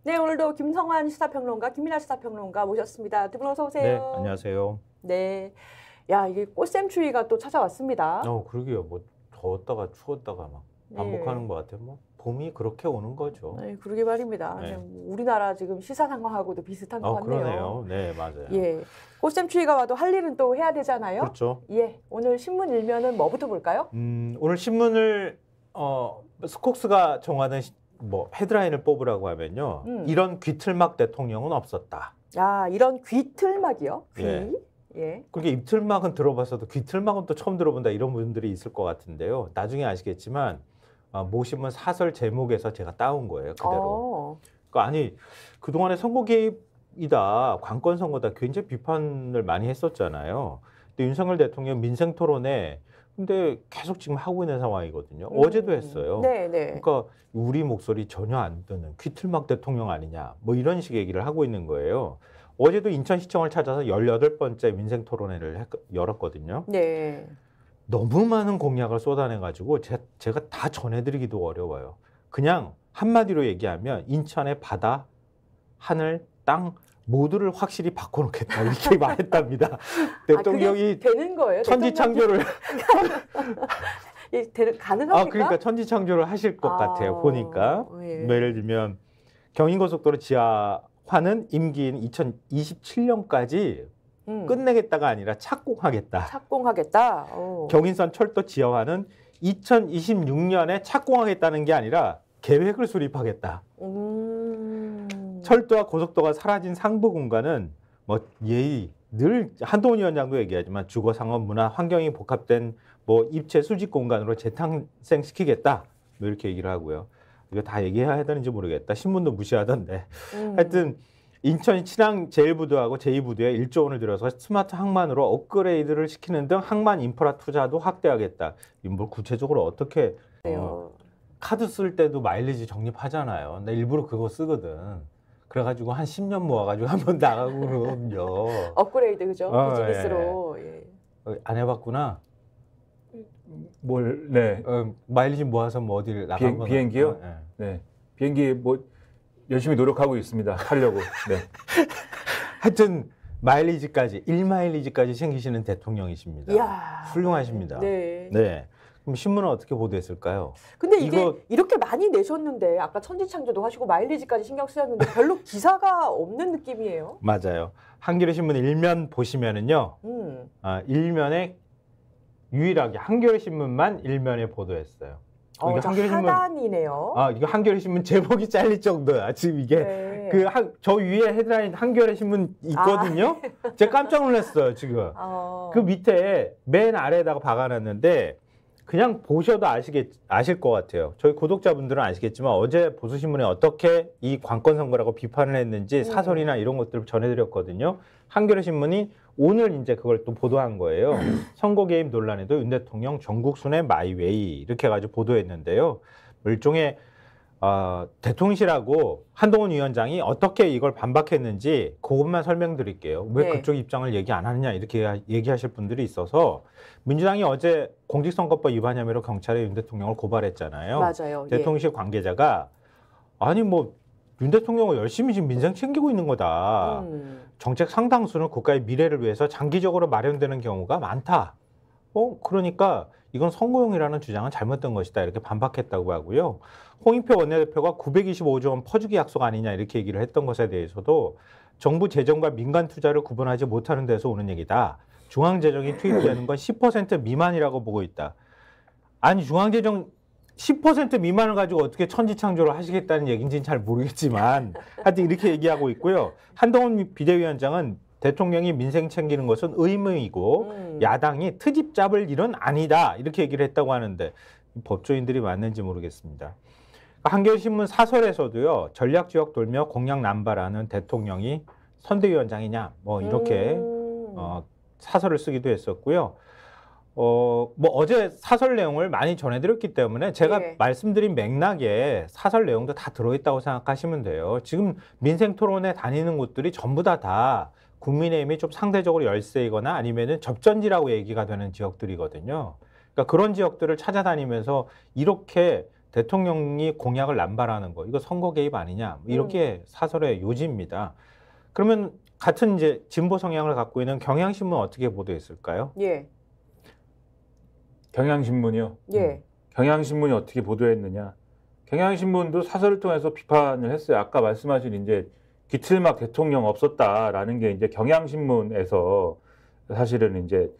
네, 오늘도 김성환 시사평론가, 김민아 시사평론가 모셨습니다. 두 분 어서 오세요. 네, 안녕하세요. 네, 야 이게 꽃샘추위가 또 찾아왔습니다. 그러게요. 뭐 더웠다가 추웠다가 막 반복하는 것 같아요. 뭐 봄이 그렇게 오는 거죠. 네, 그러게 말입니다. 네. 우리나라 지금 시사 상황하고도 비슷한 것 같네요. 그러네요. 네, 맞아요. 예, 꽃샘추위가 와도 할 일은 또 해야 되잖아요. 그렇죠. 예, 오늘 신문 일면은 뭐부터 볼까요? 오늘 신문을 스콕스가 정하는 뭐 헤드라인을 뽑으라고 하면요. 이런 귀틀막 대통령은 없었다. 야, 이런 귀틀막이요? 귀? 예. 예. 그게 입틀막은 들어봤어도 귀틀막은 또 처음 들어본다 이런 분들이 있을 것 같은데요. 나중에 아시겠지만 모 신문 사설 제목에서 제가 따온 거예요. 그대로. 그러니까 아니 그동안에 선거 개입이다, 관건 선거다 굉장히 비판을 많이 했었잖아요. 근데 윤석열 대통령 민생 토론에 근데 계속 지금 하고 있는 상황이거든요. 어제도 했어요. 네, 네. 그러니까 우리 목소리 전혀 안 듣는 귀틀막 대통령 아니냐 뭐 이런 식의 얘기를 하고 있는 거예요. 어제도 인천시청을 찾아서 18번째 민생 토론회를 열었거든요. 네. 너무 많은 공약을 쏟아내가지고 제가 다 전해드리기도 어려워요. 그냥 한마디로 얘기하면 인천의 바다, 하늘, 땅 모두를 확실히 바꿔놓겠다 이렇게 말했답니다. 대통령이 그게 되는 거예요? 천지창조를 가능합니까? 그러니까 천지창조를 하실 것 같아요. 보니까 예. 뭐 예를 들면 경인고속도로 지하화는 임기인 2027년까지 끝내겠다가 아니라 착공하겠다. 착공하겠다. 경인선 철도 지하화는 2026년에 착공하겠다는 게 아니라 계획을 수립하겠다. 철도와 고속도가 사라진 상부 공간은 뭐 늘 한동훈 위원장도 얘기하지만 주거, 상업, 문화, 환경이 복합된 뭐 입체 수직 공간으로 재탄생시키겠다. 뭐 이렇게 얘기를 하고요. 이거 다 얘기해야 되는지 모르겠다. 신문도 무시하던데. 하여튼 인천 신항 제1부두하고 제2부두에 1조 원을 들여서 스마트 항만으로 업그레이드를 시키는 등 항만 인프라 투자도 확대하겠다. 뭘 구체적으로 어떻게 카드 쓸 때도 마일리지 적립하잖아요. 나 일부러 그거 쓰거든. 그래가지고 한 10년 모아가지고 한번 나가고 그러거든요. 업그레이드 그죠? 비즈니스로. 예. 안 해봤구나. 네. 마일리지 모아서 뭐 어디를 나가는 거 비행기요? 네. 비행기 뭐 열심히 노력하고 있습니다. 하려고. 네. 하여튼 마일리지까지 1마일리지까지 챙기시는 대통령이십니다. 이야. 훌륭하십니다. 네. 네. 그럼 신문은 어떻게 보도했을까요? 근데 이렇게 많이 내셨는데 아까 천지창조도 하시고 마일리지까지 신경 쓰셨는데 별로 기사가 없는 느낌이에요. 맞아요. 한겨레 신문 일면 보시면은요. 일면에 유일하게 한겨레 신문만 일면에 보도했어요. 이게 한겨레 신문 하단이네요. 이거 한겨레 신문 제목이 잘릴 정도야. 지금 이게 네. 저 위에 헤드라인 한겨레 신문 있거든요. 제가 깜짝 놀랐어요, 지금. 그 밑에 맨 아래에다가 박아놨는데 그냥 보셔도 아실 것 같아요. 저희 구독자분들은 아시겠지만 어제 보수신문에 어떻게 이 관건 선거라고 비판을 했는지 사설이나 이런 것들을 전해드렸거든요. 한겨레 신문이 오늘 이제 그걸 또 보도한 거예요. 선거 개입 논란에도 윤 대통령 전국 순회 마이웨이 이렇게 해가지고 보도했는데요. 일종의 대통령실하고 한동훈 위원장이 어떻게 이걸 반박했는지 그것만 설명드릴게요. 왜 그쪽 입장을 얘기 안 하느냐 이렇게 얘기하실 분들이 있어서 민주당이 어제 공직선거법 위반 혐의로 경찰에 윤 대통령을 고발했잖아요. 맞아요. 대통령실 관계자가 아니 뭐 윤 대통령은 열심히 지금 민생 챙기고 있는 거다. 정책 상당수는 국가의 미래를 위해서 장기적으로 마련되는 경우가 많다. 그러니까 이건 선거용이라는 주장은 잘못된 것이다. 이렇게 반박했다고 하고요. 홍익표 원내대표가 925조 원 퍼주기 약속 아니냐 이렇게 얘기를 했던 것에 대해서도 정부 재정과 민간 투자를 구분하지 못하는 데서 오는 얘기다. 중앙재정이 투입되는 건 10% 미만이라고 보고 있다. 아니 중앙재정 10% 미만을 가지고 어떻게 천지창조를 하시겠다는 얘기인지는 잘 모르겠지만 하여튼 이렇게 얘기하고 있고요. 한동훈 비대위원장은 대통령이 민생 챙기는 것은 의무이고 야당이 트집 잡을 일은 아니다. 이렇게 얘기를 했다고 하는데 법조인들이 맞는지 모르겠습니다. 한겨레신문 사설에서도요. 전략지역 돌며 공약 남발하는 대통령이 선대위원장이냐 뭐 이렇게 사설을 쓰기도 했었고요. 뭐 어제 사설 내용을 많이 전해드렸기 때문에 제가 말씀드린 맥락에 사설 내용도 다 들어있다고 생각하시면 돼요. 지금 민생 토론에 다니는 곳들이 전부 다 국민의힘이 좀 상대적으로 열세이거나 아니면은 접전지라고 얘기가 되는 지역들이거든요. 그러니까 그런 지역들을 찾아다니면서 이렇게 대통령이 공약을 남발하는 거 이거 선거 개입 아니냐 이렇게 사설의 요지입니다. 그러면 같은 이제 진보 성향을 갖고 있는 경향신문 어떻게 보도했을까요? 예. 경향신문이요. 예. 경향신문이 어떻게 보도했느냐? 경향신문도 사설을 통해서 비판을 했어요. 아까 말씀하신 이제 기틀막 대통령 없었다라는 게 이제 경향신문에서 사실은 이제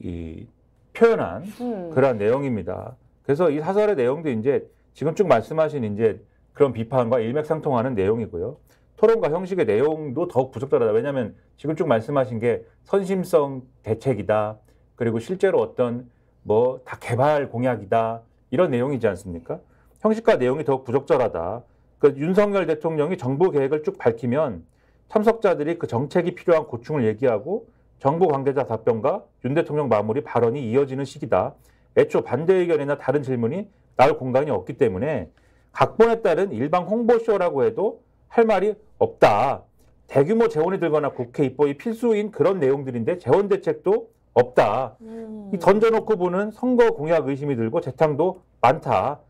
이 표현한 그러한 내용입니다. 그래서 이 사설의 내용도 이제 지금 쭉 말씀하신 이제 그런 비판과 일맥상통하는 내용이고요. 토론과 형식의 내용도 더욱 부적절하다. 왜냐하면 지금 쭉 말씀하신 게 선심성 대책이다. 그리고 실제로 어떤 뭐 다 개발 공약이다. 이런 내용이지 않습니까? 형식과 내용이 더욱 부적절하다. 그 윤석열 대통령이 정부 계획을 쭉 밝히면 참석자들이 그 정책이 필요한 고충을 얘기하고 정부 관계자 답변과 윤 대통령 마무리 발언이 이어지는 시기다. 애초 반대 의견이나 다른 질문이 나올 공간이 없기 때문에 각본에 따른 일방 홍보쇼라고 해도 할 말이 없다. 대규모 재원이 들거나 국회 입법이 필수인 그런 내용들인데 재원 대책도 없다. 이 던져놓고 보는 선거 공약 의심이 들고 재탕도 많다.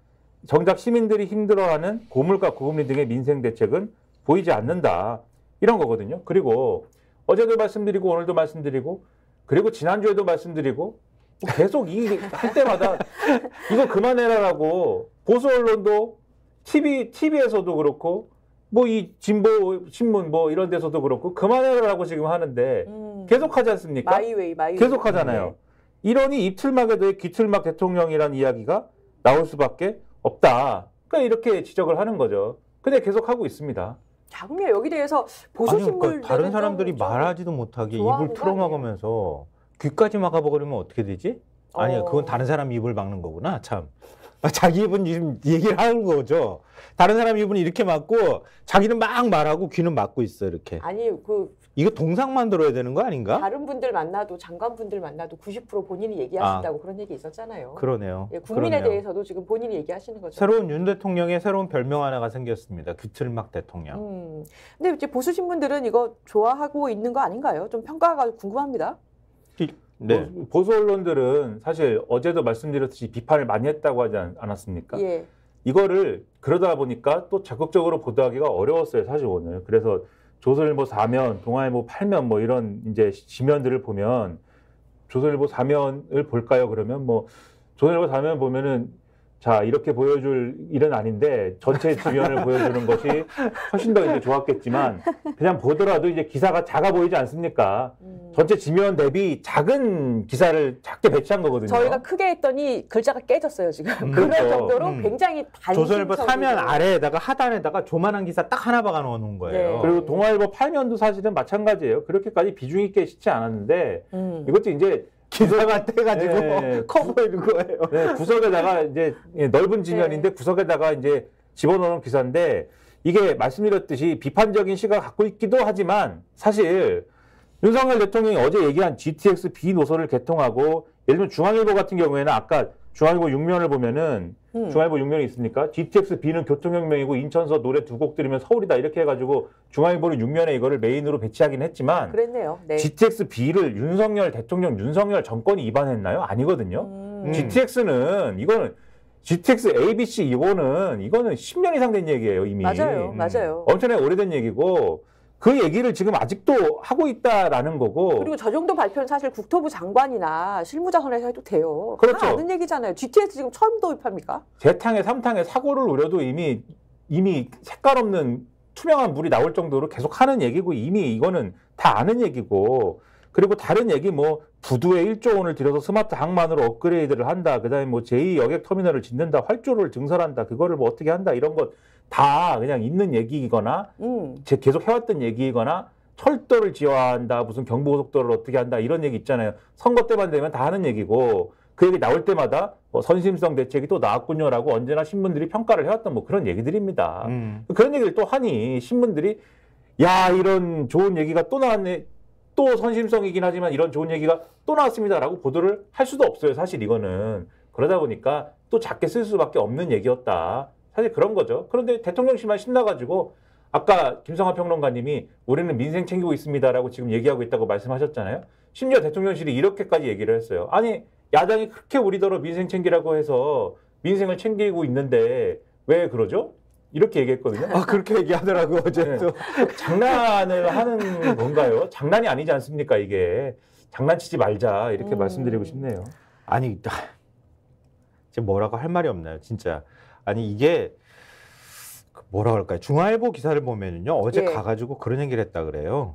정작 시민들이 힘들어하는 고물가 고금리 등의 민생 대책은 보이지 않는다. 이런 거거든요. 그리고 어제도 말씀드리고 오늘도 말씀드리고 그리고 지난주에도 말씀드리고 계속 이 할 때마다 이거 그만해라라고 보수 언론도 TV에서도 그렇고 뭐 이 진보 신문 뭐 이런 데서도 그렇고 그만해라라고 지금 하는데 계속 하지 않습니까? 마이웨이. 계속 하잖아요. 네. 이러니 입틀막에 더해 귀틀막 대통령이라는 이야기가 나올 수밖에 없다. 그러니까 이렇게 지적을 하는 거죠. 근데 계속 하고 있습니다. 자, 그러면 여기 대해서 보수신문 그러니까 다른 사람들이 말하지도 못하게 입을 틀어막으면서 귀까지 막아버리면 어떻게 되지? 아니야, 그건 다른 사람 입을 막는 거구나. 참. 자기 입은 지금 얘기를 하는 거죠. 다른 사람 입은 이렇게 막고 자기는 막 말하고 귀는 막고 있어 이렇게. 아니 이거 동상만 들어야 되는 거 아닌가? 다른 분들 만나도 장관분들 만나도 90% 본인이 얘기하신다고 그런 얘기 있었잖아요. 그러네요. 예, 국민에 그러네요. 대해서도 지금 본인이 얘기하시는 거죠. 새로운 윤 대통령의 새로운 별명 하나가 생겼습니다. 귀틀막 대통령. 근데 이제 보수 신문들은 이거 좋아하고 있는 거 아닌가요? 좀 평가가 궁금합니다. 네. 보수 언론들은 사실 어제도 말씀드렸듯이 비판을 많이 했다고 하지 않았습니까? 예. 이거를 그러다 보니까 또 적극적으로 보도하기가 어려웠어요, 사실 오늘. 그래서 조선일보 4면, 동아일보 8면 뭐 이런 이제 지면들을 보면 조선일보 4면을 볼까요? 그러면 뭐 조선일보 4면 보면은 자, 이렇게 보여줄 일은 아닌데 전체 지면을 보여주는 것이 훨씬 더 이제 좋았겠지만 그냥 보더라도 이제 기사가 작아 보이지 않습니까? 전체 지면 대비 작은 기사를 작게 배치한 거거든요. 저희가 크게 했더니 글자가 깨졌어요, 지금. 그럴 그렇죠. 정도로 굉장히 조선일보 단신성이고. 3면 아래에다가 하단에다가 조만한 기사 딱 하나 박아 놓는 거예요. 네. 그리고 동아일보 8면도 사실은 마찬가지예요. 그렇게까지 비중 있게 싣지 않았는데 이것도 이제 기사가 떼가지고 네. 커 보이는 거예요. 네, 구석에다가 이제 넓은 지면인데 구석에다가 이제 집어넣은 기사인데 이게 말씀드렸듯이 비판적인 시각을 갖고 있기도 하지만 사실 윤석열 대통령이 어제 얘기한 GTX B 노선을 개통하고 예를 들면 중앙일보 같은 경우에는 아까 중앙일보 6면을 보면은 중앙일보 6면이 있으니까 GTX B는 교통혁명이고 인천서 노래 두 곡 들으면 서울이다 이렇게 해가지고 중앙일보는 6면에 이거를 메인으로 배치하긴 했지만 그랬네요. 네. GTX B를 윤석열 대통령 윤석열 정권이 입안했나요? 아니거든요. GTX는 이거는 GTX ABC 이거는 10년 이상 된 얘기예요 이미. 맞아요. 맞아요. 엄청나게 오래된 얘기고 그 얘기를 지금 아직도 하고 있다라는 거고. 그리고 저 정도 발표는 사실 국토부 장관이나 실무자선에서 해도 돼요. 그렇죠. 다 아는 얘기잖아요. GTX 지금 처음 도입합니까? 재탕에 3탕에 사고를 우려도 이미 색깔 없는 투명한 물이 나올 정도로 계속 하는 얘기고 이미 이거는 다 아는 얘기고 그리고 다른 얘기 뭐 부두에 1조 원을 들여서 스마트 항만으로 업그레이드를 한다. 그다음에 뭐 제2여객터미널을 짓는다. 활주로를 증설한다. 그거를 뭐 어떻게 한다. 이런 것 다 그냥 있는 얘기이거나 계속 해왔던 얘기이거나 철도를 지어야 한다. 무슨 경부고속도로를 어떻게 한다. 이런 얘기 있잖아요. 선거 때만 되면 다 하는 얘기고 그 얘기 나올 때마다 뭐 선심성 대책이 또 나왔군요라고 언제나 신문들이 평가를 해왔던 뭐 그런 얘기들입니다. 그런 얘기를 또 하니 신문들이 야 이런 좋은 얘기가 또 나왔네. 또 선심성이긴 하지만 이런 좋은 얘기가 또 나왔습니다라고 보도를 할 수도 없어요. 사실 이거는. 그러다 보니까 또 작게 쓸 수밖에 없는 얘기였다. 사실 그런 거죠. 그런데 대통령실만 신나가지고 아까 김성환 평론가님이 우리는 민생 챙기고 있습니다라고 지금 얘기하고 있다고 말씀하셨잖아요. 심지어 대통령실이 이렇게까지 얘기를 했어요. 아니 야당이 그렇게 우리더러 민생 챙기라고 해서 민생을 챙기고 있는데 왜 그러죠? 이렇게 얘기했거든요. 아, 그렇게 얘기하더라고 어제 네. 또. 장난을 하는 건가요? 장난이 아니지 않습니까, 이게? 장난치지 말자 이렇게 말씀드리고 싶네요. 아니, 지금 뭐라고 할 말이 없나요, 진짜. 아니 이게 뭐라 그럴까요? 중앙일보 기사를 보면은요 어제 예. 가가지고 그런 얘기를 했다 그래요.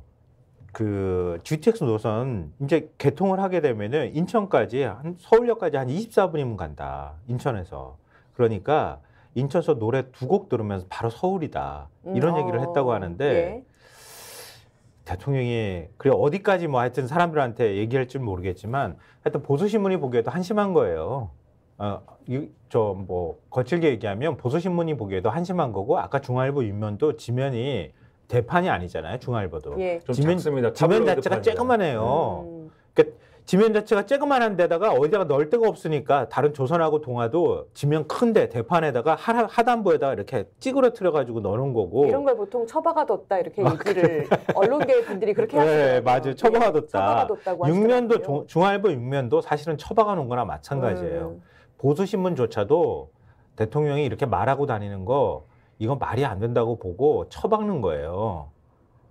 그 GTX 노선 이제 개통을 하게 되면은 인천까지 서울역까지 한 24분이면 간다. 인천에서. 그러니까 인천에서 노래 2곡 들으면서 바로 서울이다. 이런 얘기를 했다고 하는데 예. 대통령이 그래 어디까지 뭐 하여튼 사람들한테 얘기할 줄 모르겠지만 하여튼 보수신문이 보기에도 한심한 거예요. 저 뭐 거칠게 얘기하면 보수신문이 보기에도 한심한 거고 아까 중앙일보 윗면도 지면이 대판이 아니잖아요. 중앙일보도. 예. 좀 지면 작습니다. 지면 타블로이드 자체가 판이라. 쬐그만해요. 그러니까 지면 자체가 쬐그만한 데다가 어디다가 넣을 데가 없으니까 다른 조선하고 동아도 지면 큰데 대판에다가 하단부에다가 이렇게 찌그러뜨려 가지고 넣어놓은 거고. 이런 걸 보통 처박아 뒀다 이렇게 얘기를 언론계 분들이 그렇게 네, 하시더라고요. 맞아요. 처박아 뒀다. 처박아 뒀다고 육면도 하시더라고요. 중앙일보 육면도 사실은 처박아 놓은 거나 마찬가지예요. 보수신문조차도 대통령이 이렇게 말하고 다니는 거 이건 말이 안 된다고 보고 처박는 거예요.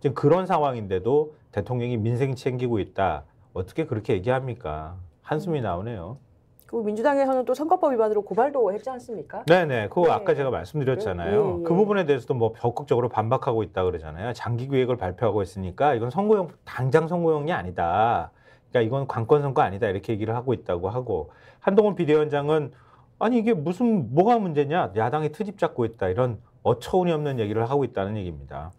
지금 그런 상황인데도 대통령이 민생 챙기고 있다. 어떻게 그렇게 얘기합니까? 한숨이 나오네요. 그리고 민주당에서는 또 선거법 위반으로 고발도 했지 않습니까? 네네. 그거 네. 아까 제가 말씀드렸잖아요. 예, 예. 그 부분에 대해서도 뭐 적극적으로 반박하고 있다 그러잖아요. 장기 계획을 발표하고 있으니까 이건 선거용, 당장 선거용이 아니다. 그러니까 이건 관건 선거 아니다. 이렇게 얘기를 하고 있다고 하고 한동훈 비대위원장은 아니 이게 무슨 뭐가 문제냐? 야당이 트집 잡고 있다. 이런 어처구니 없는 얘기를 하고 있다는 얘기입니다.